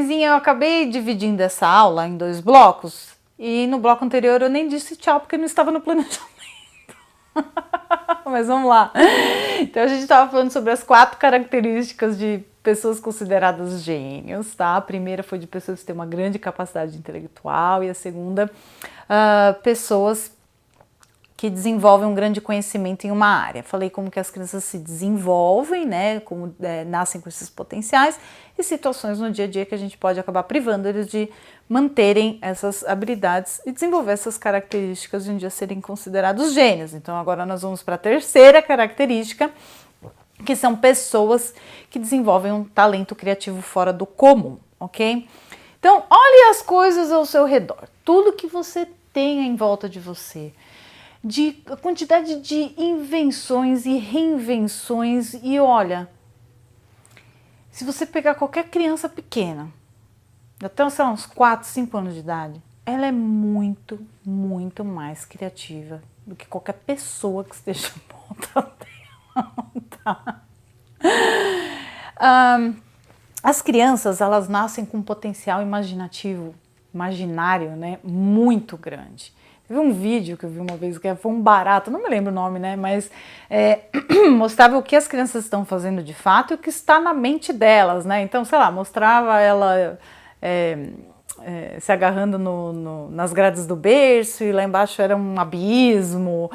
Mãezinha, eu acabei dividindo essa aula em 2 blocos e no bloco anterior eu nem disse tchau porque não estava no planejamento. Mas vamos lá. Então a gente estava falando sobre as 4 características de pessoas consideradas gênios, tá? A primeira foi de pessoas que têm uma grande capacidade intelectual e a segunda, pessoas que desenvolvem um grande conhecimento em uma área. Falei como que as crianças se desenvolvem, né, como nascem com esses potenciais e situações no dia a dia que a gente pode acabar privando eles de manterem essas habilidades e desenvolver essas características de um dia serem considerados gênios. Então agora nós vamos para a terceira característica, que são pessoas que desenvolvem um talento criativo fora do comum, ok? Então olhe as coisas ao seu redor, tudo que você tem em volta de você, de a quantidade de invenções e reinvenções, e olha, se você pegar qualquer criança pequena, até sei lá, uns 4, 5 anos de idade, ela é muito, muito mais criativa do que qualquer pessoa que esteja em volta dela. Tá? As crianças, elas nascem com um potencial imaginário, né, muito grande. Teve um vídeo que eu vi uma vez que foi um barato, não me lembro o nome, né? Mas mostrava o que as crianças estão fazendo de fato e o que está na mente delas, né? Então, sei lá, mostrava ela se agarrando nas grades do berço e lá embaixo era um abismo,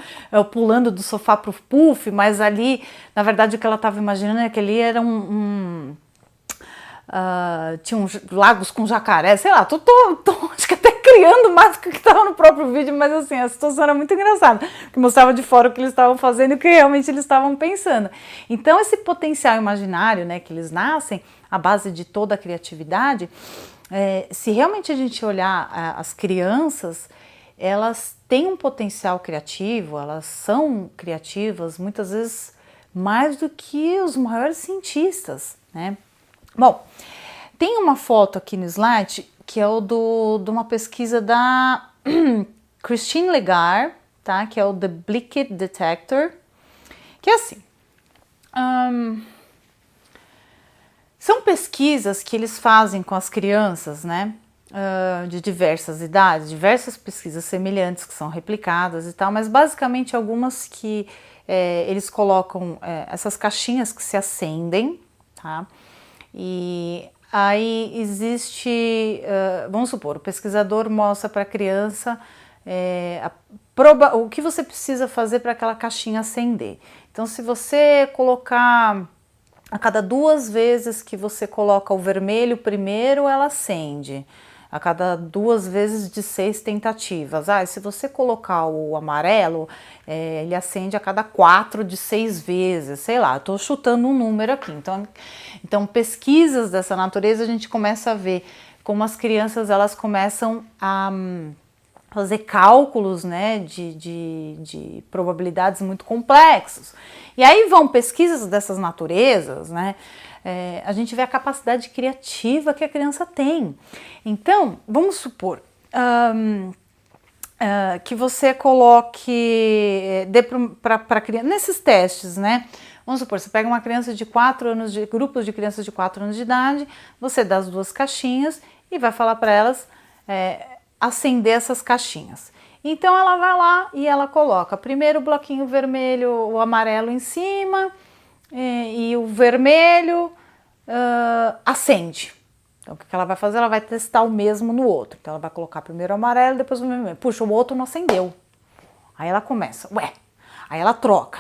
pulando do sofá pro puff, mas ali, na verdade, o que ela estava imaginando é que ali era tinha lagos com jacaré, sei lá, tô acho que até criando mais do que estava no próprio vídeo, mas assim, a situação era muito engraçada, que mostrava de fora o que eles estavam fazendo e o que realmente eles estavam pensando. Então esse potencial imaginário, né, que eles nascem, a base de toda a criatividade, se realmente a gente olhar as crianças, elas têm um potencial criativo, elas são criativas muitas vezes mais do que os maiores cientistas, né? Bom, tem uma foto aqui no slide que é de uma pesquisa da Christine Lagarde, tá? Que é o The Blicket Detector, que é assim, são pesquisas que eles fazem com as crianças, né? De diversas idades, diversas pesquisas semelhantes que são replicadas e tal, mas basicamente algumas que eles colocam essas caixinhas que se acendem, tá? E aí existe, vamos supor, o pesquisador mostra para a criança o que você precisa fazer para aquela caixinha acender. Então, se você colocar a cada 2 vezes que você coloca o vermelho primeiro, ela acende. A cada 2 vezes de 6 tentativas. E se você colocar o amarelo, ele acende a cada 4 de 6 vezes, sei lá, estou chutando um número aqui. Então, pesquisas dessa natureza, a gente começa a ver como as crianças elas começam a fazer cálculos, né, de probabilidades muito complexos. E aí vão pesquisas dessas naturezas, né, a gente vê a capacidade criativa que a criança tem. Então, vamos supor que você coloque, dê para a criança, nesses testes, né, vamos supor, você pega uma criança de 4 anos, grupos de crianças de 4 anos de idade, você dá as 2 caixinhas e vai falar para elas acender essas caixinhas. Então ela vai lá e ela coloca primeiro o bloquinho vermelho, o amarelo em cima e o vermelho acende. Então o que ela vai fazer? Ela vai testar o mesmo no outro. Então ela vai colocar primeiro o amarelo, depois o vermelho. Puxa, o outro não acendeu. Aí ela começa, aí ela troca.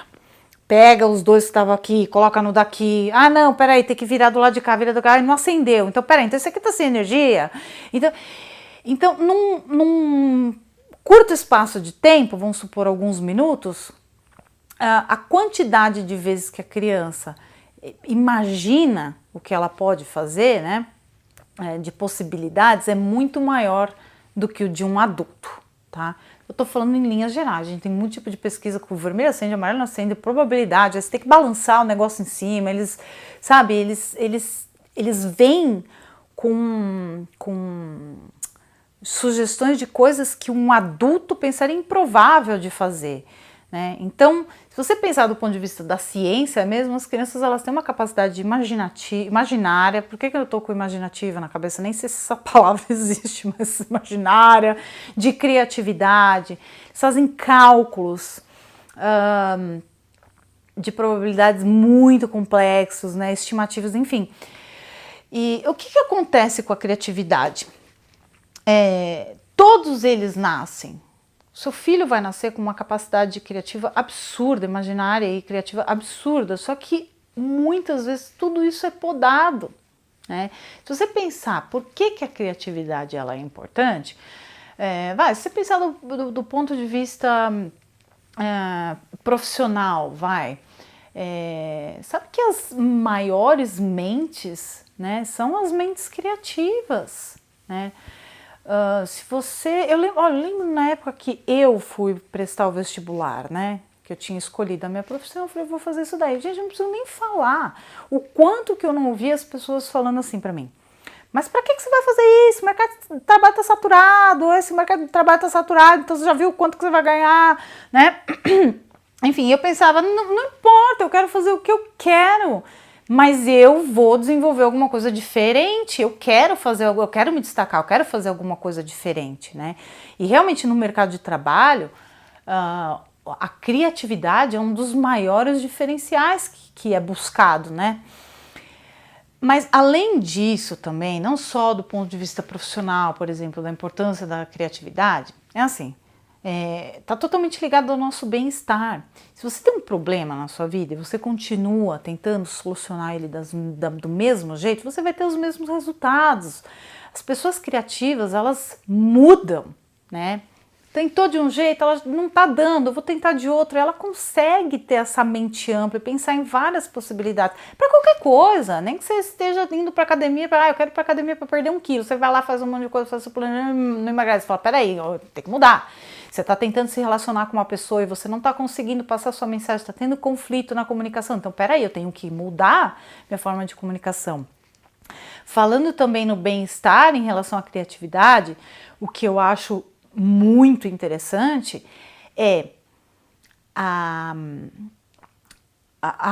Pega os 2 que estavam aqui, coloca no daqui. Não, peraí, tem que virar do lado de cá, vira do cá, e não acendeu. Então peraí, então esse aqui tá sem energia. Então, num curto espaço de tempo, vamos supor alguns minutos, a quantidade de vezes que a criança imagina o que ela pode fazer, né, de possibilidades, é muito maior do que o de um adulto, tá? Eu tô falando em linhas gerais, a gente tem muito tipo de pesquisa com o vermelho acende, o amarelo não acende, probabilidade, aí você tem que balançar o negócio em cima, eles vêm com sugestões de coisas que um adulto pensaria improvável de fazer, né? Então, se você pensar do ponto de vista da ciência mesmo, as crianças elas têm uma capacidade imaginária. Por que eu estou com imaginativa na cabeça? Nem sei se essa palavra existe, mas imaginária, de criatividade. Eles fazem cálculos de probabilidades muito complexos, né? Estimativas, enfim. E o que acontece com a criatividade? Todos eles nascem. Seu filho vai nascer com uma capacidade criativa absurda, imaginária e criativa absurda, só que muitas vezes tudo isso é podado, né? Se você pensar por que a criatividade ela é importante, se você pensar do ponto de vista profissional, sabe que as maiores mentes, né, são as mentes criativas, né? Eu lembro na época que eu fui prestar o vestibular, né? Que eu tinha escolhido a minha profissão, eu falei, vou fazer isso daí. Gente, eu não preciso nem falar o quanto que eu não ouvi as pessoas falando assim pra mim. Mas pra que você vai fazer isso? O mercado de trabalho tá saturado, esse mercado de trabalho tá saturado, então você já viu o quanto que você vai ganhar, né? Enfim, eu pensava, não importa, eu quero fazer o que eu quero. Mas eu vou desenvolver alguma coisa diferente, eu quero me destacar, eu quero fazer alguma coisa diferente, né? E realmente no mercado de trabalho, a criatividade é um dos maiores diferenciais que é buscado, né? Mas além disso também, não só do ponto de vista profissional, por exemplo, da importância da criatividade, é assim, tá totalmente ligado ao nosso bem-estar. Se você tem um problema na sua vida e você continua tentando solucionar ele do mesmo jeito, você vai ter os mesmos resultados. As pessoas criativas, elas mudam, né? Tentou de um jeito, ela não tá dando, eu vou tentar de outro. Ela consegue ter essa mente ampla e pensar em várias possibilidades. Para qualquer coisa, nem que você esteja indo para academia, eu quero ir para academia para perder 1 quilo. Você vai lá, faz um monte de coisa, faz seu plano, não emagrece. Você fala, peraí, tem que mudar. Você está tentando se relacionar com uma pessoa e você não está conseguindo passar sua mensagem, está tendo conflito na comunicação. Então, peraí, eu tenho que mudar minha forma de comunicação. Falando também no bem-estar em relação à criatividade, o que eu acho muito interessante é a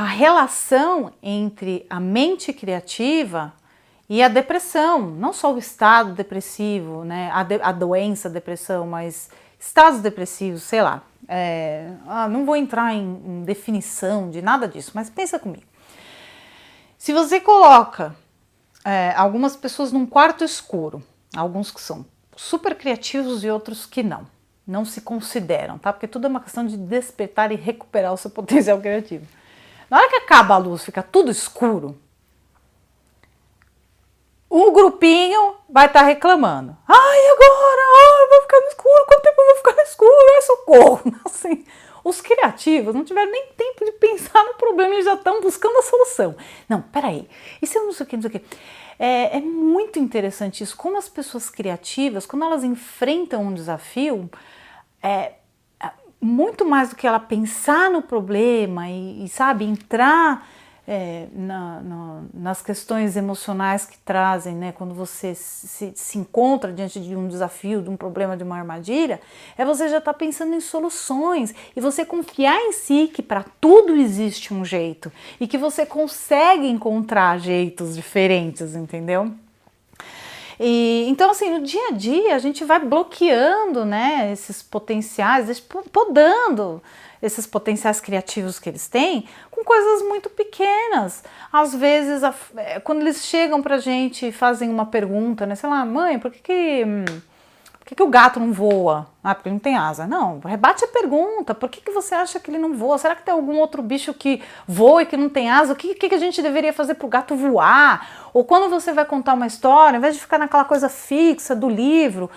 relação entre a mente criativa e a depressão, não só o estado depressivo, né, a doença, a depressão, mas estados depressivos, sei lá. Não vou entrar em definição de nada disso, mas pensa comigo. Se você coloca algumas pessoas num quarto escuro, alguns que são super criativos e outros que não se consideram, tá? Porque tudo é uma questão de despertar e recuperar o seu potencial criativo. Na hora que acaba a luz, fica tudo escuro, um grupinho vai estar reclamando. Ai, agora? Ai, vai ficar no escuro, quanto tempo eu vou ficar no escuro? Ai, socorro! Assim, os criativos não tiveram nem tempo de pensar no problema, eles já estão buscando a solução. Não, peraí, isso é não sei o que, não sei o que. É muito interessante isso, como as pessoas criativas, quando elas enfrentam um desafio, muito mais do que ela pensar no problema e sabe, entrar nas questões emocionais que trazem, né, quando você se encontra diante de um desafio, de um problema, de uma armadilha, você já está pensando em soluções e você confiar em si que para tudo existe um jeito e que você consegue encontrar jeitos diferentes, entendeu? Então, assim, no dia a dia a gente vai bloqueando, né, esses potenciais, podando esses potenciais criativos que eles têm com coisas muito pequenas. Às vezes, quando eles chegam pra gente e fazem uma pergunta, né, sei lá, mãe, por que o gato não voa? Ah, porque ele não tem asa. Não, rebate a pergunta, por que você acha que ele não voa? Será que tem algum outro bicho que voa e que não tem asa? O que a gente deveria fazer pro gato voar? Ou quando você vai contar uma história, ao invés de ficar naquela coisa fixa do livro,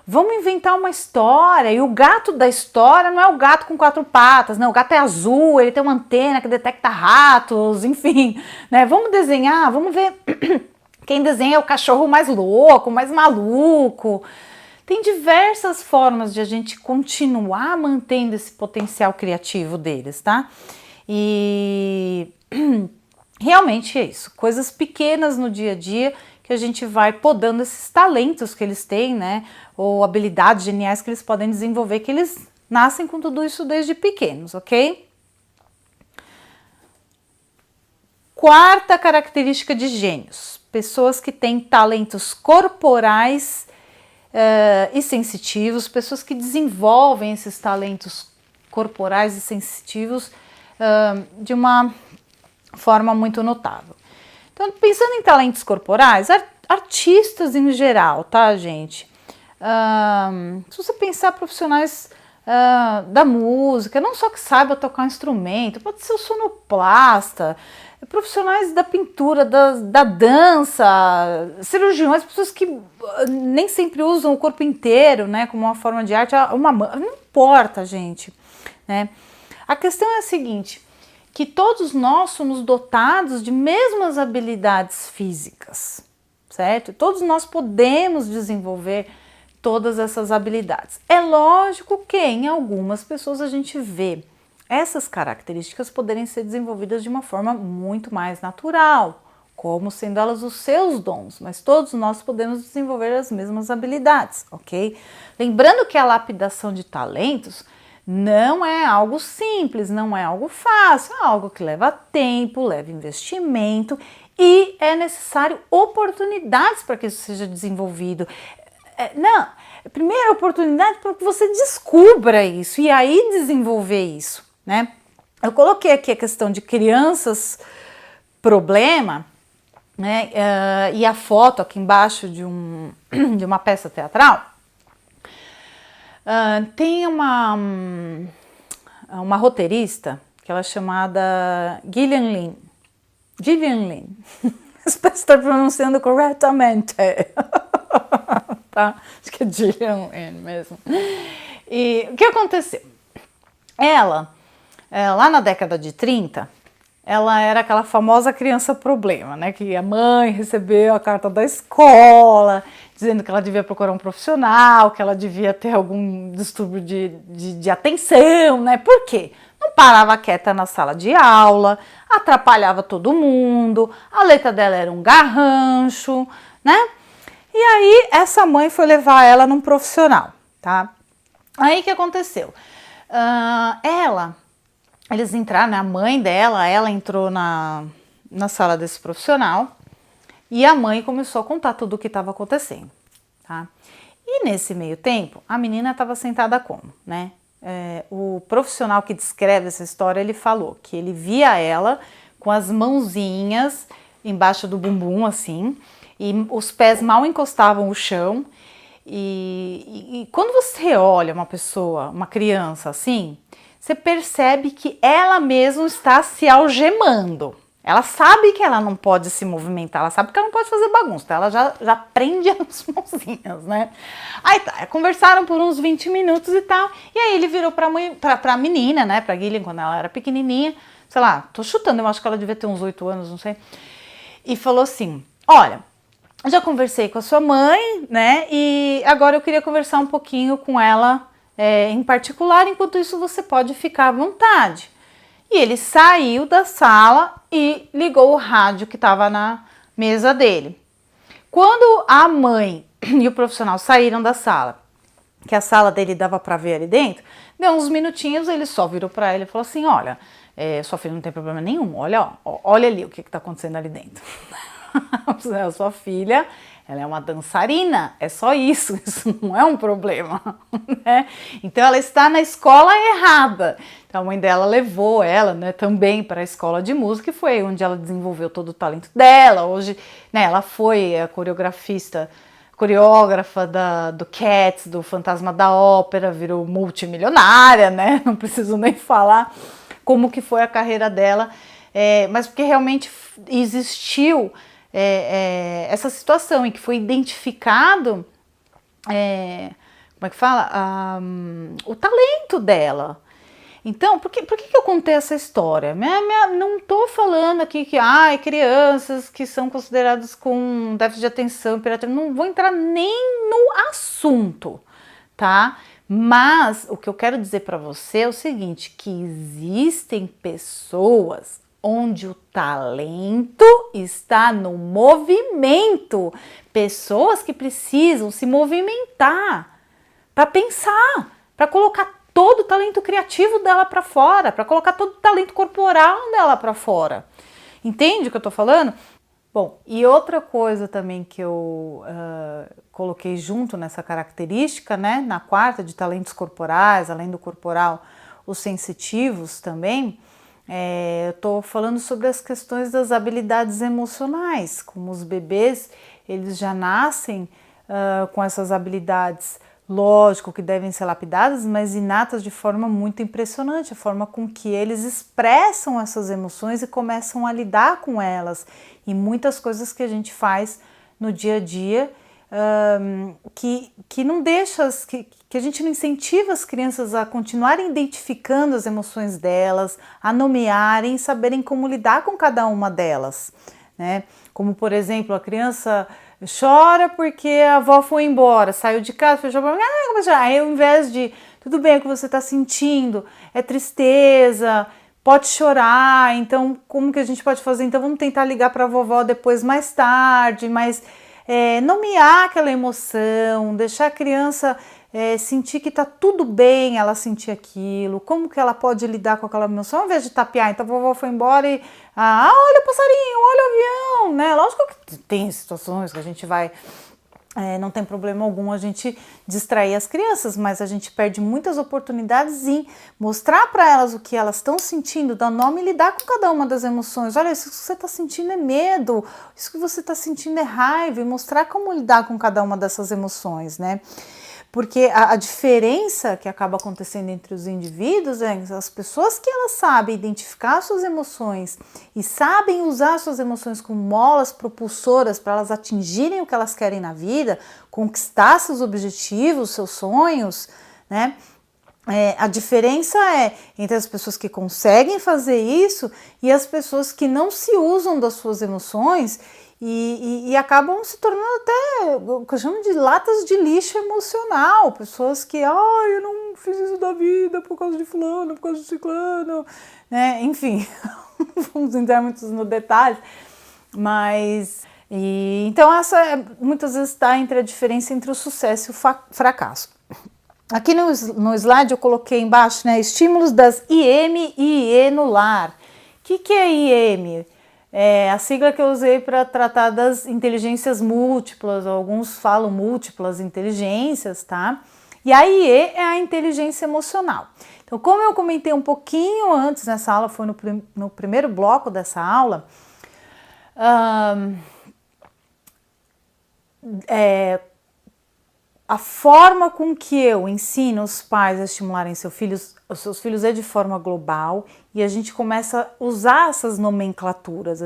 vamos inventar uma história, e o gato da história não é o gato com 4 patas, não, o gato é azul, ele tem uma antena que detecta ratos, enfim, né? Vamos desenhar, vamos ver quem desenha é o cachorro mais louco, mais maluco. Tem diversas formas de a gente continuar mantendo esse potencial criativo deles, tá? E realmente é isso, coisas pequenas no dia a dia que a gente vai podando esses talentos que eles têm, né? Ou habilidades geniais que eles podem desenvolver, que eles nascem com tudo isso desde pequenos, ok? Quarta característica de gênios: pessoas que têm talentos corporais e sensitivos, pessoas que desenvolvem esses talentos corporais e sensitivos de uma forma muito notável. Então, pensando em talentos corporais, artistas em geral, tá, gente? Se você pensar profissionais da música, não só que saiba tocar um instrumento, pode ser o sonoplasta, profissionais da pintura, da dança, cirurgiões, pessoas que nem sempre usam o corpo inteiro, né, como uma forma de arte, não importa, gente, né? A questão é a seguinte, que todos nós somos dotados de mesmas habilidades físicas, certo? Todos nós podemos desenvolver todas essas habilidades. É lógico que em algumas pessoas a gente vê essas características poderem ser desenvolvidas de uma forma muito mais natural, como sendo elas os seus dons, mas todos nós podemos desenvolver as mesmas habilidades, ok? Lembrando que a lapidação de talentos não é algo simples, não é algo fácil, é algo que leva tempo, leva investimento e é necessário oportunidades para que isso seja desenvolvido. Primeira oportunidade para que você descubra isso e aí desenvolver isso, né? Eu coloquei aqui a questão de crianças problema, né? E a foto aqui embaixo de uma peça teatral. Tem uma roteirista que ela é chamada Gillian Lynne. Espero estar pronunciando corretamente. Tá? Acho que é Gillian Lynne mesmo. E o que aconteceu? Ela, lá na década de 30, ela era aquela famosa criança problema, né? Que a mãe recebeu a carta da escola dizendo que ela devia procurar um profissional, que ela devia ter algum distúrbio de atenção, né? Por quê? Não parava quieta na sala de aula, atrapalhava todo mundo, a letra dela era um garrancho, né? E aí essa mãe foi levar ela num profissional, tá? Aí o que aconteceu? Eles entraram, né? A mãe dela, ela entrou na sala desse profissional e a mãe começou a contar tudo o que estava acontecendo, tá? E nesse meio tempo, a menina estava sentada como, né? O profissional que descreve essa história, ele falou que ele via ela com as mãozinhas embaixo do bumbum, assim, e os pés mal encostavam o chão. E quando você olha uma pessoa, uma criança assim, você percebe que ela mesma está se algemando. Ela sabe que ela não pode se movimentar, ela sabe que ela não pode fazer bagunça, então ela já prende as mãozinhas, né? Aí tá, conversaram por uns 20 minutos e tal, e aí ele virou pra menina, né, pra Gillian, quando ela era pequenininha, sei lá, tô chutando, eu acho que ela devia ter uns 8 anos, não sei, e falou assim, olha, já conversei com a sua mãe, né, e agora eu queria conversar um pouquinho com ela em particular, enquanto isso você pode ficar à vontade. E ele saiu da sala e ligou o rádio que estava na mesa dele. Quando a mãe e o profissional saíram da sala, que a sala dele dava para ver ali dentro, deu uns minutinhos, ele só virou para ela e falou assim, olha, sua filha não tem problema nenhum, olha ali o que está acontecendo ali dentro. A sua filha, ela é uma dançarina, é só isso não é um problema, né? Então ela está na escola errada. Então a mãe dela levou ela, né, também para a escola de música e foi onde ela desenvolveu todo o talento dela. Hoje, né, ela foi a coreógrafa do Cats, do Fantasma da Ópera, virou multimilionária, né? Não preciso nem falar como que foi a carreira dela, mas porque realmente existiu essa situação em que foi identificado, como é que fala? O talento dela. Então, por que eu contei essa história? Não estou falando aqui que crianças que são consideradas com déficit de atenção, hiperatividade, não vou entrar nem no assunto, tá? Mas o que eu quero dizer para você é o seguinte, que existem pessoas onde o talento está no movimento. Pessoas que precisam se movimentar para pensar, para colocar todo o talento criativo dela para fora, para colocar todo o talento corporal dela para fora. Entende o que eu tô falando? Bom, e outra coisa também que eu coloquei junto nessa característica, né, na quarta, de talentos corporais, além do corporal, os sensitivos também, eu tô falando sobre as questões das habilidades emocionais, como os bebês, eles já nascem com essas habilidades, lógico que devem ser lapidadas, mas inatas de forma muito impressionante, a forma com que eles expressam essas emoções e começam a lidar com elas, e muitas coisas que a gente faz no dia a dia que não deixa, que a gente não incentiva as crianças a continuarem identificando as emoções delas, a nomearem, saberem como lidar com cada uma delas, né? Como, por exemplo, a criança chora porque a avó foi embora, saiu de casa, foi chorar, aí ao invés de, tudo bem, o que você está sentindo é tristeza, pode chorar, então como que a gente pode fazer? Então vamos tentar ligar para a vovó depois, mais tarde, mas nomear aquela emoção, deixar a criança sentir que está tudo bem ela sentir aquilo, como que ela pode lidar com aquela emoção, ao invés de tapear, então a vovó foi embora e olha o passarinho, olha o avião, né? Lógico que tem situações que a gente vai, não tem problema algum a gente distrair as crianças, mas a gente perde muitas oportunidades em mostrar para elas o que elas estão sentindo, dar nome e lidar com cada uma das emoções. Olha, isso que você está sentindo é medo, isso que você está sentindo é raiva, e mostrar como lidar com cada uma dessas emoções, né? Porque a diferença que acaba acontecendo entre os indivíduos é as pessoas que elas sabem identificar suas emoções e sabem usar suas emoções como molas propulsoras para elas atingirem o que elas querem na vida, conquistar seus objetivos, seus sonhos, né? A diferença entre as pessoas que conseguem fazer isso e as pessoas que não se usam das suas emoções e acabam se tornando até o que eu chamo de latas de lixo emocional, pessoas que, eu não fiz isso da vida por causa de fulano, por causa de ciclano, né? Enfim, não vamos entrar muito no detalhe, mas então essa muitas vezes está entre a diferença entre o sucesso e o fracasso. Aqui no slide eu coloquei embaixo, né, estímulos das IM e IE no lar. O que é IM? É a sigla que eu usei para tratar das inteligências múltiplas, alguns falam múltiplas inteligências, tá? E a IE é a inteligência emocional. Então, como eu comentei um pouquinho antes nessa aula, foi no primeiro bloco dessa aula, a forma com que eu ensino os pais a estimularem os seus filhos é de forma global, e a gente começa a usar essas nomenclaturas,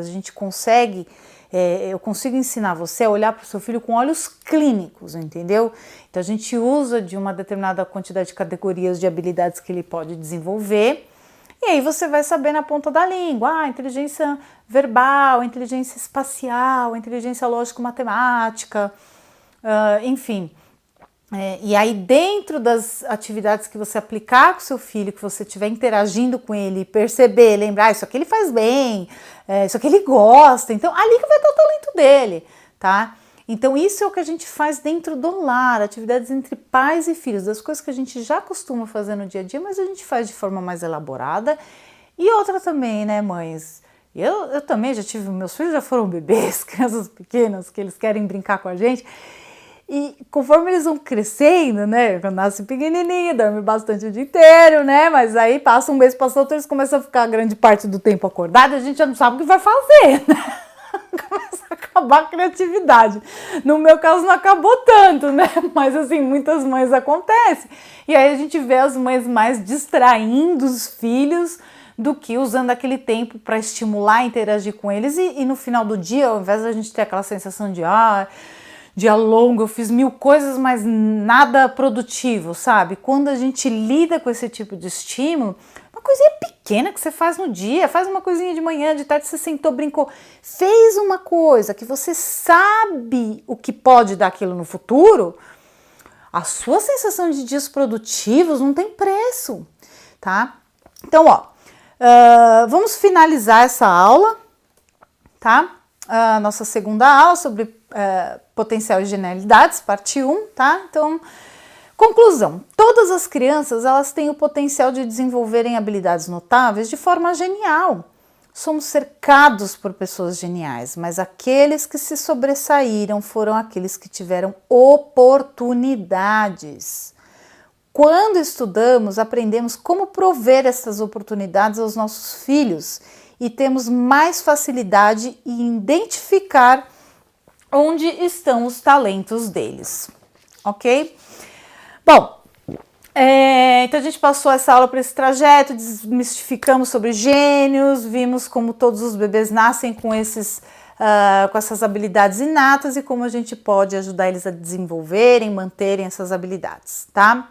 eu consigo ensinar você a olhar para o seu filho com olhos clínicos, entendeu? Então a gente usa de uma determinada quantidade de categorias de habilidades que ele pode desenvolver, e aí você vai saber na ponta da língua, inteligência verbal, inteligência espacial, inteligência lógico-matemática, enfim. E aí dentro das atividades que você aplicar com o seu filho, que você estiver interagindo com ele, perceber, lembrar, isso aqui ele faz bem, isso aqui ele gosta, então ali que vai estar o talento dele, tá? Então isso é o que a gente faz dentro do lar, atividades entre pais e filhos, das coisas que a gente já costuma fazer no dia a dia, mas a gente faz de forma mais elaborada. E outra também, né, mães? Eu também já tive, meus filhos já foram bebês, crianças pequenas, que eles querem brincar com a gente. E conforme eles vão crescendo, né, quando nasce pequenininho, dorme bastante o dia inteiro, né, mas aí passa um mês, passa outro, eles começam a ficar grande parte do tempo acordados, a gente já não sabe o que vai fazer, né, começa a acabar a criatividade. No meu caso não acabou tanto, né, mas assim, muitas mães acontece, e aí a gente vê as mães mais distraindo os filhos do que usando aquele tempo para estimular, interagir com eles, e no final do dia, ao invés da gente ter aquela sensação de, dia longo, eu fiz 1000 coisas, mas nada produtivo, sabe? Quando a gente lida com esse tipo de estímulo, uma coisinha pequena que você faz no dia, faz uma coisinha de manhã, de tarde, você sentou, brincou, fez uma coisa que você sabe o que pode dar aquilo no futuro, a sua sensação de dias produtivos não tem preço, tá? Então, vamos finalizar essa aula, tá? A nossa segunda aula sobre potencial e genialidades, parte 1, tá? Então, Conclusão, todas as crianças elas têm o potencial de desenvolverem habilidades notáveis de forma genial. Somos cercados por pessoas geniais, mas aqueles que se sobressaíram foram aqueles que tiveram oportunidades. Quando estudamos, aprendemos como prover essas oportunidades aos nossos filhos e temos mais facilidade em identificar onde estão os talentos deles, ok? Bom, então a gente passou essa aula por esse trajeto, desmistificamos sobre gênios, vimos como todos os bebês nascem com essas habilidades inatas e como a gente pode ajudar eles a desenvolverem, manterem essas habilidades, tá?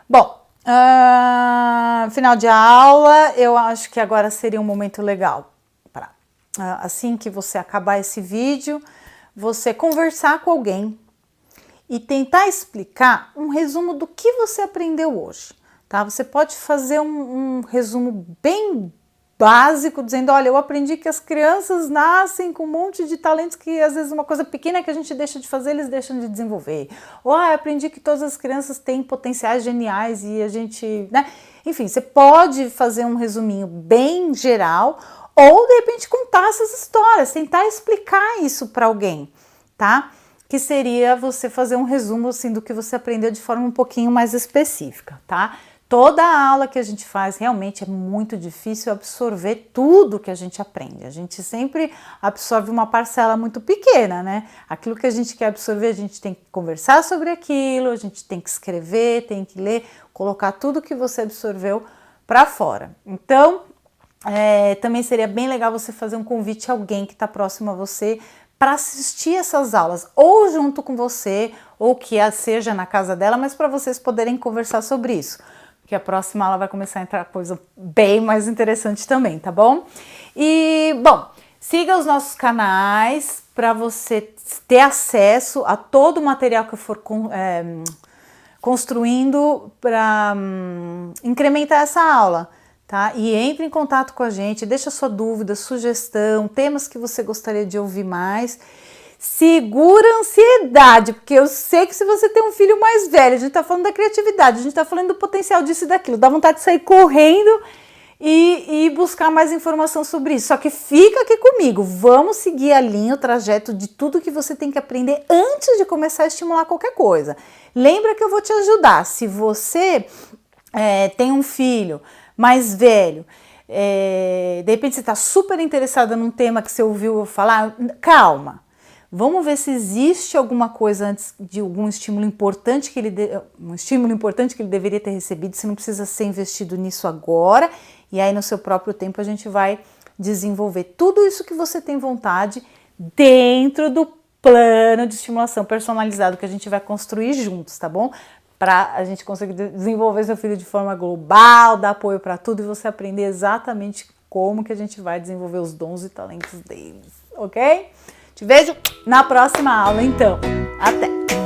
Bom, final de aula, eu acho que agora seria um momento legal para, assim que você acabar esse vídeo, você conversar com alguém e tentar explicar um resumo do que você aprendeu hoje, tá? Você pode fazer um resumo bem básico, dizendo, olha, eu aprendi que as crianças nascem com um monte de talentos que às vezes uma coisa pequena que a gente deixa de fazer, eles deixam de desenvolver. Ou, eu aprendi que todas as crianças têm potenciais geniais e a gente, né? Enfim, você pode fazer um resuminho bem geral ou, de repente, contar essas histórias, tentar explicar isso para alguém, tá? Que seria você fazer um resumo, assim, do que você aprendeu de forma um pouquinho mais específica, tá? Toda a aula que a gente faz realmente é muito difícil absorver tudo que a gente aprende. A gente sempre absorve uma parcela muito pequena, né? Aquilo que a gente quer absorver, a gente tem que conversar sobre aquilo, a gente tem que escrever, tem que ler, colocar tudo que você absorveu para fora. Então, também seria bem legal você fazer um convite a alguém que está próximo a você para assistir essas aulas, ou junto com você, ou que seja na casa dela, mas para vocês poderem conversar sobre isso. Que a próxima aula vai começar a entrar coisa bem mais interessante também, tá bom? E, bom, siga os nossos canais para você ter acesso a todo o material que eu for construindo para incrementar essa aula, tá? E entre em contato com a gente, deixa sua dúvida, sugestão, temas que você gostaria de ouvir mais. Segura a ansiedade, porque eu sei que se você tem um filho mais velho, a gente tá falando da criatividade, a gente tá falando do potencial disso e daquilo, dá vontade de sair correndo e buscar mais informação sobre isso. Só que fica aqui comigo, vamos seguir a linha, o trajeto de tudo que você tem que aprender antes de começar a estimular qualquer coisa. Lembra que eu vou te ajudar. Se você tem um filho mais velho, de repente você está super interessada num tema que você ouviu eu falar, calma. Vamos ver se existe alguma coisa antes de algum estímulo importante que ele deveria ter recebido. Você não precisa ser investido nisso agora. E aí no seu próprio tempo a gente vai desenvolver tudo isso que você tem vontade dentro do plano de estimulação personalizado que a gente vai construir juntos, tá bom? Para a gente conseguir desenvolver seu filho de forma global, dar apoio para tudo e você aprender exatamente como que a gente vai desenvolver os dons e talentos deles, ok? Te vejo na próxima aula, então. Até!